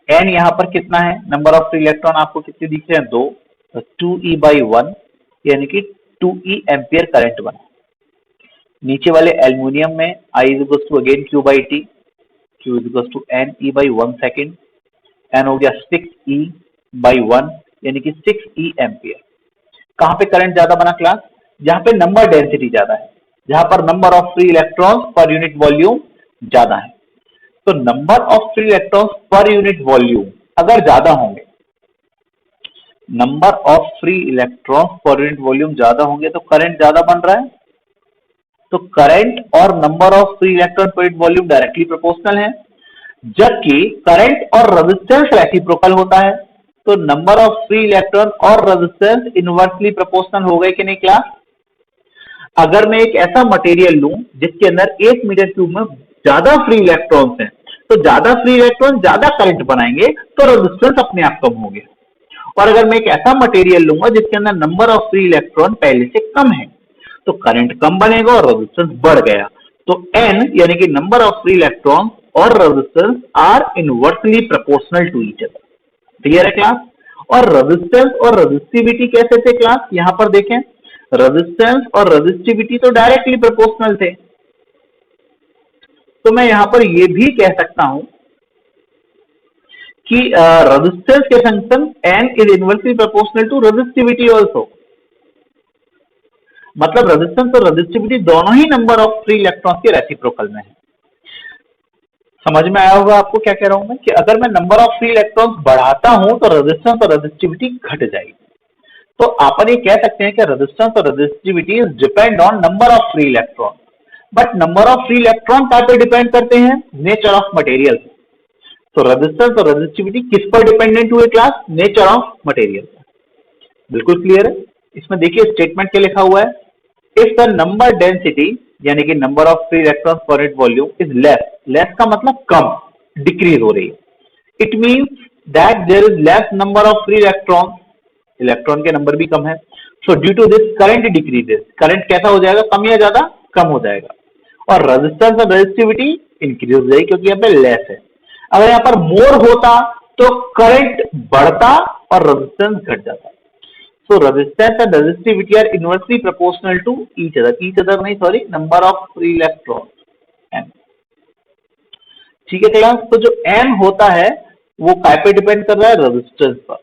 एन यहाँ पर कितना है, नंबर ऑफ फ्री इलेक्ट्रॉन आपको कितने दिख रहे हैं, 2, तो 2e/1 यानी कि 2e एम्पियर करंट बना। नीचे वाले एल्यूमिनियम में I is equal to again Q by T, Q is equal to N E by 1 second, N हो गया 6e/1 यानी कि 6e एम्पियर। कहां पे करंट ज्यादा बना क्लास, जहां पे नंबर डेंसिटी ज्यादा है, जहां पर नंबर ऑफ फ्री इलेक्ट्रॉन्स पर यूनिट वॉल्यूम ज्यादा है। तो नंबर ऑफ फ्री इलेक्ट्रॉन्स पर यूनिट वॉल्यूम अगर ज्यादा होंगे, नंबर ऑफ फ्री इलेक्ट्रॉन्स पर यूनिट वॉल्यूम ज्यादा होंगे, तो करंट ज्यादा बन रहा है। तो करंट और number of free electron per unit volume directly proportional है, जबकि करंट और रेजिस्टेंस रेसिप्रोकल होता है। तो नंबर ऑफ फ्री इलेक्ट्रॉन और रेजिस्टेंस इनवर्सली प्रोपोर्शनल हो गए कि नहीं क्लास। अगर मैं एक ऐसा मटेरियल लूं जिसके अंदर 1 मीटर क्यूब में ज्यादा फ्री इलेक्ट्रॉन्स हैं, तो ज्यादा फ्री इलेक्ट्रॉन ज्यादा करंट बनाएंगे, तो रेजिस्टेंस अपने आप कम हो गया। और अगर मैं एक ऐसा मटेरियल लूंगा जिसके अंदर नंबर ऑफ फ्री इलेक्ट्रॉन पहले से कम है, तो करंट कम बनेगा और रेजिस्टेंस बढ़ गया। तो एन यानी कि नंबर ऑफ फ्री इलेक्ट्रॉन और resistance are inversely proportional to each other. Clear है क्लास। और रेजिस्टेंस और रेजिस्टिविटी कैसे थे क्लास, यहां पर देखें, रेजिस्टेंस और रेजिस्टिविटी तो डायरेक्टली प्रोपोर्शनल थे। तो मैं यहां पर यह भी कह सकता हूं कि रेजिस्टेंस के function N is inversely proportional to resistivity also. मतलब रेजिस्टेंस और रेजिस्टिविटी दोनों ही नंबर ऑफ फ्री इलेक्ट्रॉन्स के रेसिप्रोकल में है। समझ में आया होगा आपको क्या कह रहा हूं मैं, कि अगर मैं नंबर ऑफ फ्री इलेक्ट्रॉन्स बढ़ाता हूं तो रेजिस्टेंस और रेजिस्टिविटी घट जाएगी। तो अपन ये कह सकते हैं कि रेजिस्टेंस और resistivity is depend on number of free electron. But number of free electron क्या पे डिपेंड करते हैं, नेचर ऑफ मटेरियल। तो रेजिस्टेंस और रेजिस्टिविटी किस पर डिपेंडेंट हुए क्लास, नेचर ऑफ मटेरियल। बिल्कुल क्लियर है। इसमें देखिए स्टेटमेंट क्या लिखा हुआ है, इफ द नंबर डेंसिटी यानी कि नंबर ऑफ फ्री इलेक्ट्रॉन्स पर unit volume is less, less का मतलब कम, डिक्रीज हो रही है, it means that there is less number of free electron, electron के नंबर भी कम है। So due to this current decreases, current कैसा हो जाएगा, कम या ज्यादा, कम हो जाएगा। और रेजिस्टेंस और रेजिस्टिविटी इंक्रीज हो जाएगी क्योंकि यहाँ पे लेस है। अगर यहाँ पर मोर होता तो करंट बढ़ता और रेजिस्टेंस घट जाता। So resistance and resistivity are inversely proportional to each other. Each other नहीं, sorry, number of free electrons n। ठीक है क्लास। तो जो n होता है वो काय पे डिपेंड कर रहा है, रेजिस्टेंस पर,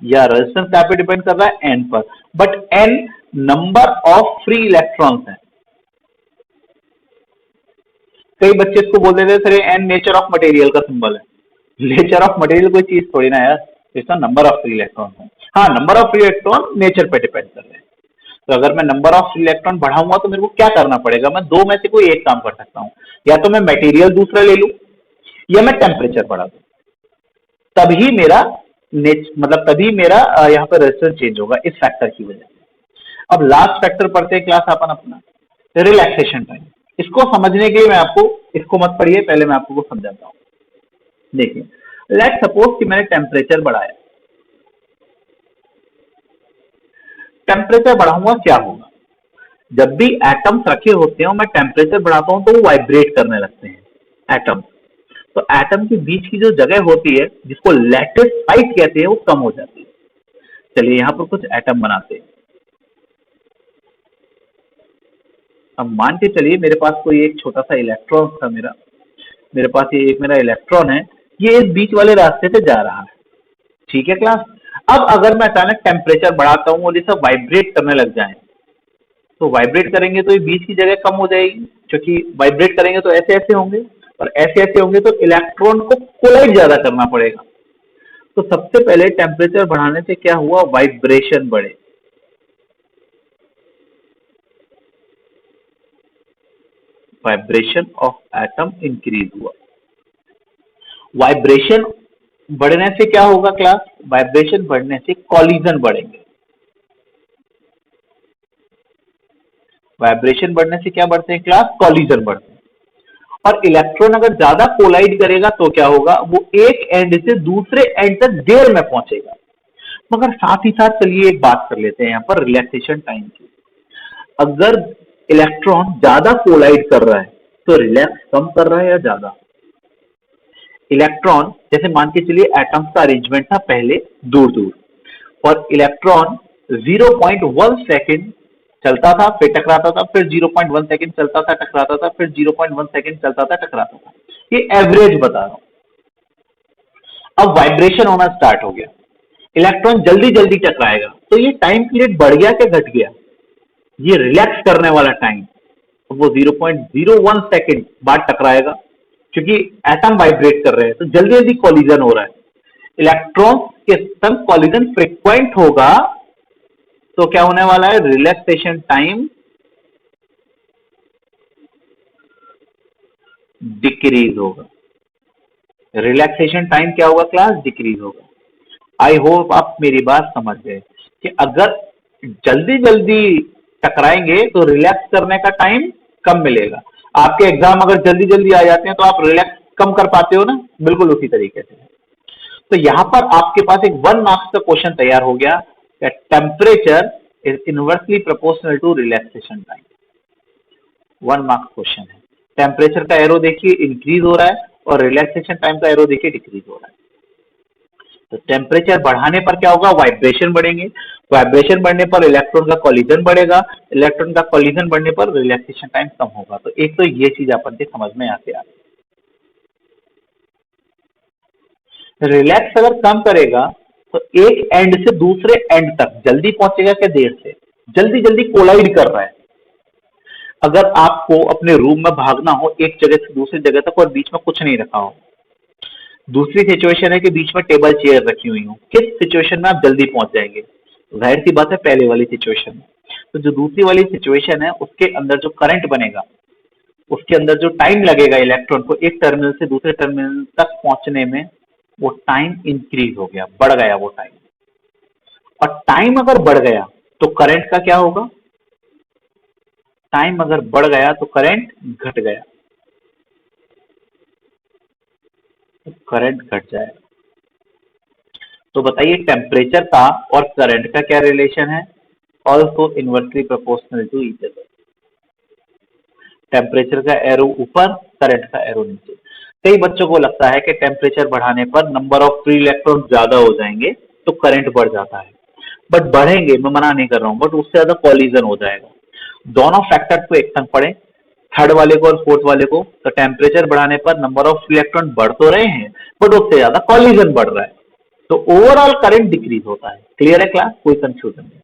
या रेजिस्टेंस काय पे डिपेंड कर रहा है, n पर। But n number of free electrons है। कई बच्चे इसको बोल देते हैं sir n nature of material का सिंबल है। नेचर ऑफ मटेरियल कोई चीज थोड़ी ना यार, इसका नंबर ऑफ फ्री इलेक्ट्रॉन है। हाँ, number of free electron nature पे डिपेंड कर रहे हैं। तो अगर मैं नंबर ऑफ फ्री इलेक्ट्रॉन बढ़ाऊंगा तो मेरे को क्या करना पड़ेगा, मैं दो में से कोई एक काम कर सकता हूं, या तो मैं मटेरियल दूसरा ले लूं या मैं टेम्परेचर बढ़ा दूं, तभी मेरा तभी मेरा यहाँ पर रेजिस्टेंस चेंज होगा इस फैक्टर की वजह से। अब लास्ट फैक्टर पढ़ते हैं क्लास अपन अपना, रिलैक्सेशन टाइम। इसको समझने के लिए मैं आपको, इसको मत पढ़िए, पहले मैं आपको समझाता हूं। देखिए, लेट सपोज कि मैंने टेम्परेचर बढ़ाया, टेम्परेचर बढ़ाऊंगा क्या होगा, जब भी एटम्स रखे होते हैं और मैं टेम्परेचर बढ़ाता हूं तो वो वाइब्रेट करने लगते हैं एटम। तो एटम के बीच की जो जगह होती है जिसको लैटिस हाइट कहते हैं वो कम हो जाती है। चलिए यहाँ पर कुछ एटम बनाते हैं। अब मान के चलिए मेरे पास कोई एक छोटा सा इलेक्ट्रॉन था, मेरा मेरे पास ये एक मेरा इलेक्ट्रॉन है, ये इस बीच वाले रास्ते से जा रहा है। ठीक है क्लास। अब अगर मैं अचानक टेम्परेचर बढ़ाता हूँ और ये सब वाइब्रेट करने लग जाए, तो वाइब्रेट करेंगे तो ये बीच की जगह कम हो जाएगी, क्योंकि वाइब्रेट करेंगे तो ऐसे ऐसे होंगे, और ऐसे ऐसे होंगे तो इलेक्ट्रॉन को कोलाइड ज्यादा करना पड़ेगा। तो सबसे पहले टेम्परेचर बढ़ाने से क्या हुआ, वाइब्रेशन बढ़े। वाइब्रेशन ऑफ एटम इंक्रीज हुआ। वाइब्रेशन बढ़ने से क्या होगा क्लास, वाइब्रेशन बढ़ने से कॉलिजन बढ़ेंगे। वाइब्रेशन बढ़ने से क्या बढ़ते हैं क्लास, कॉलिजन बढ़ते हैं। और इलेक्ट्रॉन अगर ज्यादा कोलाइड करेगा तो क्या होगा, वो एक एंड से दूसरे एंड तक देर में पहुंचेगा। मगर साथ ही साथ चलिए एक बात कर लेते हैं यहाँ पर रिलैक्सेशन टाइम की। अगर इलेक्ट्रॉन ज्यादा कोलाइड कर रहा है तो रिलैक्स कम कर रहा है या ज्यादा। इलेक्ट्रॉन जैसे मान के चलिए एटम्स का अरेंजमेंट था पहले दूर दूर, और इलेक्ट्रॉन 0.1 सेकेंड चलता था फिर टकराता था, फिर 0.1 सेकेंड चलता था टकराता था, फिर 0.1 सेकेंड चलता था टकराता था। ये एवरेज बता रहा हूं। अब वाइब्रेशन होना स्टार्ट हो गया, इलेक्ट्रॉन जल्दी जल्दी टकराएगा, तो ये टाइम पीरियड बढ़ गया क्या घट गया, ये रिलैक्स करने वाला टाइम। वो 0.01 सेकेंड बाद टकराएगा, क्योंकि एटम वाइब्रेट कर रहे हैं तो जल्दी जल्दी कॉलिजन हो रहा है। इलेक्ट्रॉन के संग कॉलिजन फ्रिक्वेंट होगा तो क्या होने वाला है, रिलैक्सेशन टाइम डिक्रीज होगा। रिलैक्सेशन टाइम क्या होगा क्लास, डिक्रीज होगा। आई होप आप मेरी बात समझ गए कि अगर जल्दी जल्दी टकराएंगे तो रिलैक्स करने का टाइम कम मिलेगा। आपके एग्जाम अगर जल्दी जल्दी आ जाते हैं तो आप रिलैक्स कम कर पाते हो ना, बिल्कुल उसी तरीके से। तो यहां पर आपके पास एक 1 मार्क्स का क्वेश्चन तैयार हो गया, temperature is inversely proportional to relaxation time. 1 marks question है। टेम्परेचर का एरो देखिए इंक्रीज हो रहा है और रिलैक्सेशन टाइम का एरो देखिए डिक्रीज हो रहा है। तो टेम्परेचर बढ़ाने पर क्या होगा, वाइब्रेशन बढ़ेंगे, वाइब्रेशन बढ़ने पर इलेक्ट्रॉन का कॉलिजन बढ़ेगा, इलेक्ट्रॉन का कॉलिजन बढ़ने पर रिलैक्सेशन टाइम कम होगा। तो एक तो ये चीज अपन के समझ में आते आ रिलैक्स अगर कम करेगा तो एक एंड से दूसरे एंड तक जल्दी पहुंचेगा क्या देर से, जल्दी जल्दी कोलाइड कर रहा है। अगर आपको अपने रूम में भागना हो एक जगह से दूसरी जगह तक और बीच में कुछ नहीं रखा हो, दूसरी सिचुएशन है कि बीच में टेबल चेयर रखी हुई हो, किस सिचुएशन में आप जल्दी पहुंच जाएंगे, जाहिर सी बात है पहले वाली सिचुएशन में। तो जो दूसरी वाली सिचुएशन है उसके अंदर जो करंट बनेगा, उसके अंदर जो टाइम लगेगा इलेक्ट्रॉन को एक टर्मिनल से दूसरे टर्मिनल तक पहुंचने में, वो टाइम इंक्रीज हो गया, बढ़ गया वो टाइम। और टाइम अगर बढ़ गया तो करंट का क्या होगा, टाइम अगर बढ़ गया तो करंट घट गया, तो करंट घट जाएगा। तो बताइए टेम्परेचर का और करंट का क्या रिलेशन है, also inversely proportional to each other. Temperature का एरो ऊपर, करंट का एरो नीचे। कई बच्चों को लगता है कि टेम्परेचर बढ़ाने पर नंबर ऑफ फ्री इलेक्ट्रॉन ज्यादा हो जाएंगे तो करंट बढ़ जाता है, बट बढ़ेंगे, मैं मना नहीं कर रहा हूं, बट उससे ज्यादा कॉलिजन हो जाएगा। दोनों फैक्टर को एक संग पढ़े, थर्ड वाले को और फोर्थ वाले को। तो टेम्परेचर बढ़ाने पर नंबर ऑफ इलेक्ट्रॉन बढ़ तो रहे हैं बट उससे ज्यादा कॉलिजन बढ़ रहा है, तो ओवरऑल करंट डिक्रीज होता है। क्लियर है क्लास, कोई कंफ्यूजन नहीं।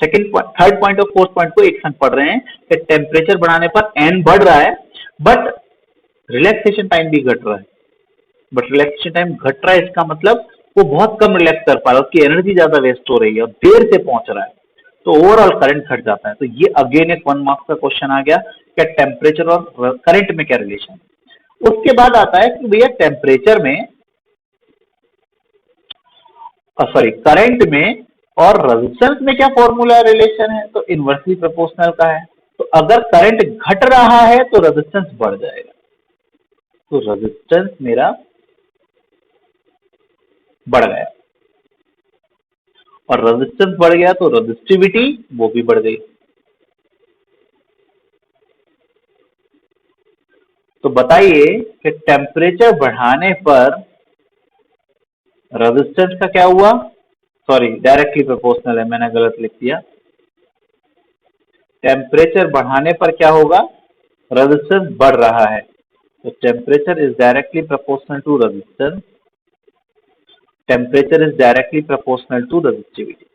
सेकंड थर्ड पॉइंट और फोर्थ पॉइंट को एक संग पढ़ रहे हैं कि टेम्परेचर बढ़ाने पर एन बढ़ रहा है बट रिलैक्सेशन टाइम भी घट रहा है। बट रिलैक्सेशन टाइम घट रहा है इसका मतलब वो बहुत कम रिलैक्स कर पा रहा है, उसकी एनर्जी ज्यादा वेस्ट हो रही है और देर से पहुंच रहा है, तो ओवरऑल करंट घट जाता है। तो ये अगेन एक 1 मार्क्स का क्वेश्चन आ गया, क्या टेम्परेचर और करंट में क्या रिलेशन है। उसके बाद आता है कि भैया टेम्परेचर में, सॉरी करंट में और रेजिस्टेंस में क्या फॉर्मूला रिलेशन है, तो इनवर्सली प्रोपोर्शनल का है। तो अगर करंट घट रहा है तो रेजिस्टेंस बढ़ जाएगा, तो रेजिस्टेंस मेरा बढ़ गया, और रेजिस्टेंस बढ़ गया तो रेजिस्टिविटी वो भी बढ़ गई। तो बताइए कि टेम्परेचर बढ़ाने पर रेजिस्टेंस का क्या हुआ? सॉरी, डायरेक्टली प्रोपोर्शनल है, मैंने गलत लिख दिया। टेम्परेचर बढ़ाने पर क्या होगा? रेजिस्टेंस बढ़ रहा है, तो temperature is directly proportional to resistance. Temperature is directly proportional to resistivity.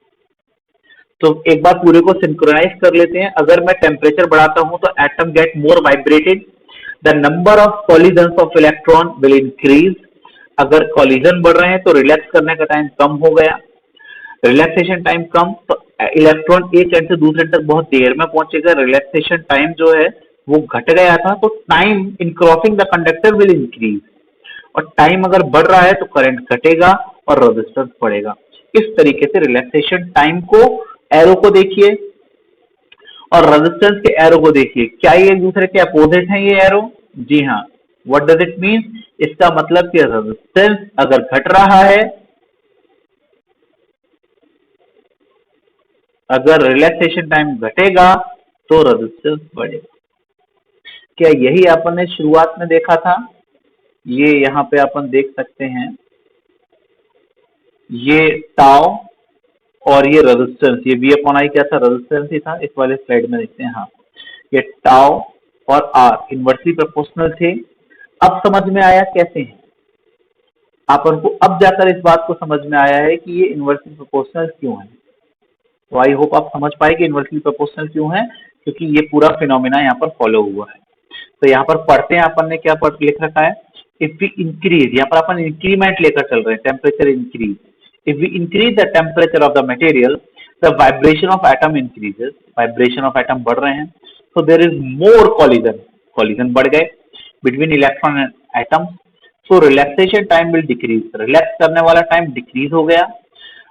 तो एक बार पूरे को सिंक्रोनाइज कर लेते हैं। अगर मैं टेम्परेचर बढ़ाता हूं तो atom get more vibrated, the number of collisions of electron will increase. अगर कॉलिजन बढ़ रहे हैं तो रिलैक्स करने का टाइम कम हो गया, रिलैक्सेशन टाइम कम, तो इलेक्ट्रॉन एक एंड से दूसरे एंड तक बहुत देर में पहुंचेगा। रिलैक्सेशन टाइम जो है वो घट गया था, तो time in crossing the conductor will increase. और टाइम अगर बढ़ रहा है तो करंट घटेगा और रेजिस्टेंस बढ़ेगा। इस तरीके से रिलैक्सेशन टाइम को, एरो को देखिए और रेजिस्टेंस के एरो को देखिए, क्या ये एक दूसरे के अपोजिट हैं ये एरो? जी हाँ। What does it mean? इसका मतलब कि रेजिस्टेंस अगर घट रहा है, अगर रिलैक्सेशन टाइम घटेगा तो रेजिस्टेंस बढ़ेगा। क्या यही अपन ने शुरुआत में देखा था? ये यहाँ पे अपन देख सकते हैं, ये टाउ और ये रेजिस्टेंस, ये V अपॉन आई क्या था? रेजिस्टेंस ही था। इस वाले स्लाइड में देखते हैं, हाँ, ये टाउ और R इनवर्सली प्रोपोर्शनल थे। अब समझ में आया कैसे है अपन को, अब जाकर इस बात को समझ में आया है कि ये इनवर्सली प्रोपोर्शनल क्यों है। तो आई होप आप समझ पाए कि इनवर्सली प्रोपोर्शनल क्यों है, क्योंकि ये पूरा फिनोमिना यहाँ पर फॉलो हुआ है। तो यहाँ पर पढ़ते हैं, अपन ने क्या लिख रखा है? इफ वी इंक्रीज, यहाँ पर अपन इंक्रीमेंट लेकर चल रहे हैं, temperature increase. If we increase the temperature of the material, the vibration of atom increases, vibration of atom बढ़ रहे हैं, so there is more collision, collision बढ़ गए between electron and atom, so relaxation time will decrease, relax करने वाला time decrease हो गया,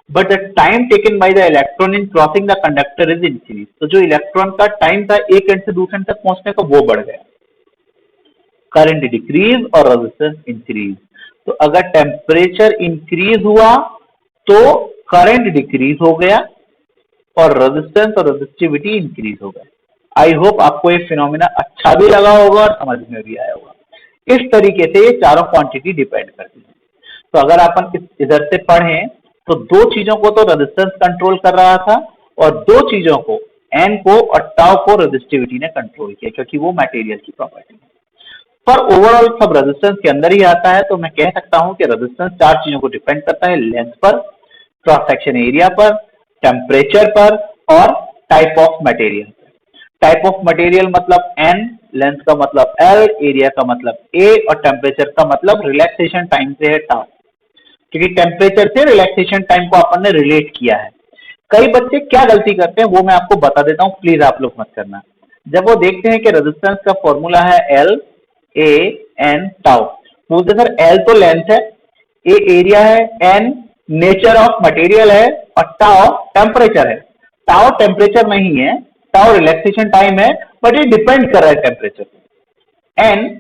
but the time taken by the electron in crossing the conductor is increased, तो जो electron का time था एक एंड से दूसरे एंड तक पहुंचने का वो बढ़ गया। करंट डिक्रीज और रेजिस्टेंस इंक्रीज। तो अगर टेम्परेचर इंक्रीज हुआ तो करंट डिक्रीज हो गया और रेजिस्टेंस और रेजिस्टिविटी इंक्रीज हो गया। आई होप आपको ये फिनोमिना अच्छा भी लगा होगा और समझ में भी आया होगा। इस तरीके से ये चारों क्वांटिटी डिपेंड करती है। तो अगर अपन इधर से पढ़ें तो दो चीजों को तो रेजिस्टेंस कंट्रोल कर रहा था और दो चीजों को, एन को और टाउ को, रेजिस्टिविटी ने कंट्रोल किया, क्योंकि वो मटेरियल की प्रॉपर्टी है। पर ओवरऑल सब रेजिस्टेंस के अंदर ही आता है। तो मैं कह सकता हूं कि रेजिस्टेंस चार चीजों को डिपेंड करता है, लेंथ पर, क्रॉस सेक्शन एरिया पर, टेम्परेचर पर और type of material. Type of material मतलब N, लेंथ का मतलब L, एरिया का मतलब A और टेम्परेचर का मतलब रिलैक्सेशन टाइम से है टाउ, क्योंकि टेम्परेचर से रिलैक्सेशन टाइम को अपन ने रिलेट किया है। कई बच्चे क्या गलती करते हैं वो मैं आपको बता देता हूँ, प्लीज आप लोग मत करना। जब वो देखते हैं कि रेजिस्टेंस का फॉर्मूला है L A N टाउ, बोलते सर L तो लेंथ है, A एरिया है, N नेचर ऑफ मटेरियल है और टाउ टेम्परेचर है। टाउ टेम्परेचर नहीं है, टाउ रिलैक्सेशन टाइम है, बट ये डिपेंड कर रहा है टेम्परेचर पे। N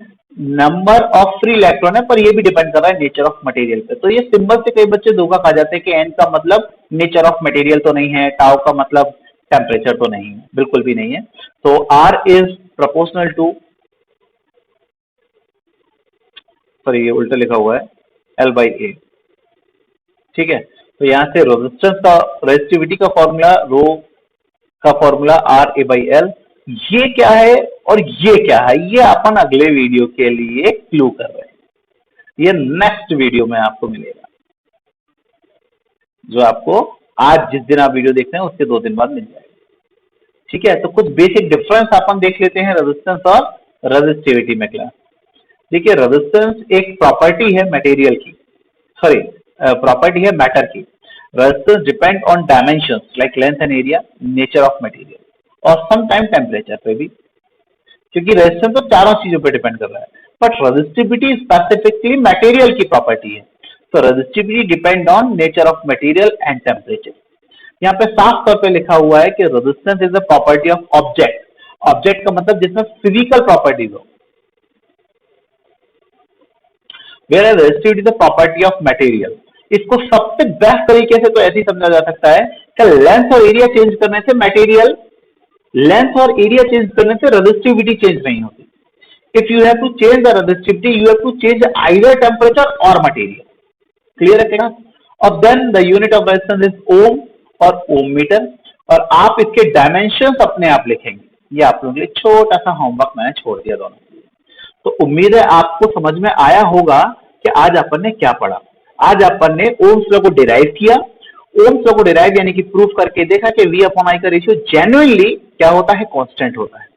number of free electron है, पर ये भी डिपेंड कर रहा है नेचर ऑफ मटेरियल पे। तो ये सिंबल से कई बच्चे धोखा खा जाते हैं कि एन का मतलब नेचर ऑफ मटेरियल तो नहीं है, टाउ का मतलब टेम्परेचर तो नहीं है, बिल्कुल भी नहीं है। तो R is proportional to, sorry ये उल्टा लिखा हुआ है, एल बाई ए, ठीक है। तो यहां से रेजिस्टेंस का, रेजिस्टिविटी का फॉर्मूला, रो का formula R A by L. ये क्या है और ये क्या है, ये अपन अगले वीडियो के लिए क्लू कर रहे हैं। ये नेक्स्ट वीडियो में आपको मिलेगा, जो आपको आज जिस दिन आप वीडियो देख रहे हैं उसके 2 दिन बाद मिल जाएगा, ठीक है। तो कुछ बेसिक डिफरेंस अपन देख लेते हैं रेजिस्टेंस और रेजिस्टिविटी में। क्लास देखिए, रेजिस्टेंस एक प्रॉपर्टी है मटेरियल की, सॉरी प्रॉपर्टी है मैटर की। Resistance depend on dimensions like length and area, nature of material और sometime temperature पे भी, क्योंकि रेजिस्टेंस तो चारों चीजों पे डिपेंड कर रहा है। बट रेजिस्टिविटी स्पेसिफिकली मटेरियल की प्रॉपर्टी है। तो resistivity depend on nature of material and temperature. यहाँ पे साफ तौर पे लिखा हुआ है कि resistance is the property of object. Object का मतलब जिसमें फिजिकल प्रॉपर्टीज हो, where resistivity is the property of material. इसको सबसे बेस्ट तरीके से तो ऐसे ही समझा जा सकता है कि लेंथ और एरिया चेंज करने से मटेरियल, लेंथ और एरिया चेंज करने से रेजिस्टिविटी चेंज नहीं होती। If you have to change the resistivity, you have to change either temperature or material. Clear है क्या? और then the unit of resistance is ohm और ओम मीटर, और आप इसके डायमेंशंस अपने आप लिखेंगे। ये आप लोगों के लिए छोटा सा होमवर्क मैंने छोड़ दिया दोनों। तो उम्मीद है आपको समझ में आया होगा कि आज अपन ने क्या पढ़ा। आज अपन ने ओम्स लॉ को डिराइव किया। ओम्स लॉ को डिराइव यानी कि प्रूफ करके देखा कि V अपॉन I का रेशियो जेन्युइनली क्या होता है, कांस्टेंट होता है।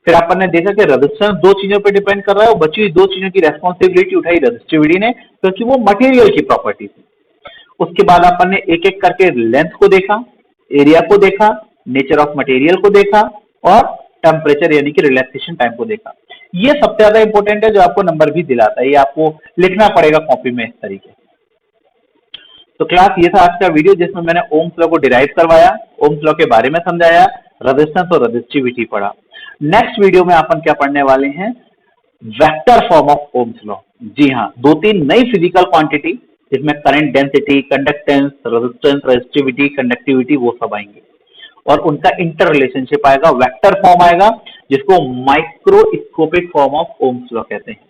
फिर अपन ने देखा कि रेजिस्टेंस दो चीजों पे डिपेंड कर रहा है, और बची हुई दो चीजों की रेस्पॉन्सिबिलिटी उठाई रेजिस्टिविटी ने, क्योंकि वो मटेरियल की प्रॉपर्टी थी। उसके बाद अपन ने एक एक करके लेंथ को देखा, एरिया को देखा, नेचर ऑफ मटेरियल को देखा, और टेम्परेचर यानी कि रिलैक्सेशन टाइम को देखा। ये सबसे ज्यादा इंपॉर्टेंट है, जो आपको नंबर भी दिलाता है। ये आपको लिखना पड़ेगा कॉपी में इस तरीके। तो क्लास ये था आज का वीडियो, जिसमें मैंने ओम्स लॉ को डिराइव करवाया, ओम्स लॉ के बारे में समझाया, रेजिस्टेंस और रेजिस्टिविटी पढ़ा। नेक्स्ट वीडियो में अपन क्या पढ़ने वाले हैं, vector form of Ohm's law. जी हाँ, दो तीन नई फिजिकल क्वांटिटी, जिसमें current density, conductance, resistance, resistivity, conductivity, वो सब आएंगे, और उनका इंटर रिलेशनशिप आएगा, वेक्टर फॉर्म आएगा, जिसको microscopic form of Ohm's law कहते हैं।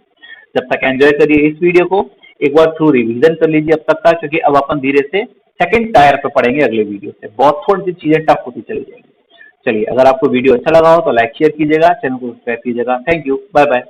जब तक एंजॉय करिए इस वीडियो को, एक बार थ्रू रिवीजन कर लीजिए अब तक का, क्योंकि अब अपन धीरे से सेकंड टायर पे पढ़ेंगे अगले वीडियो से। बहुत थोड़ी सी चीजें टफ होती चली जाएंगी। चलिए, अगर आपको वीडियो अच्छा लगा हो तो लाइक शेयर कीजिएगा, चैनल को सब्सक्राइब कीजिएगा। Thank you, bye bye.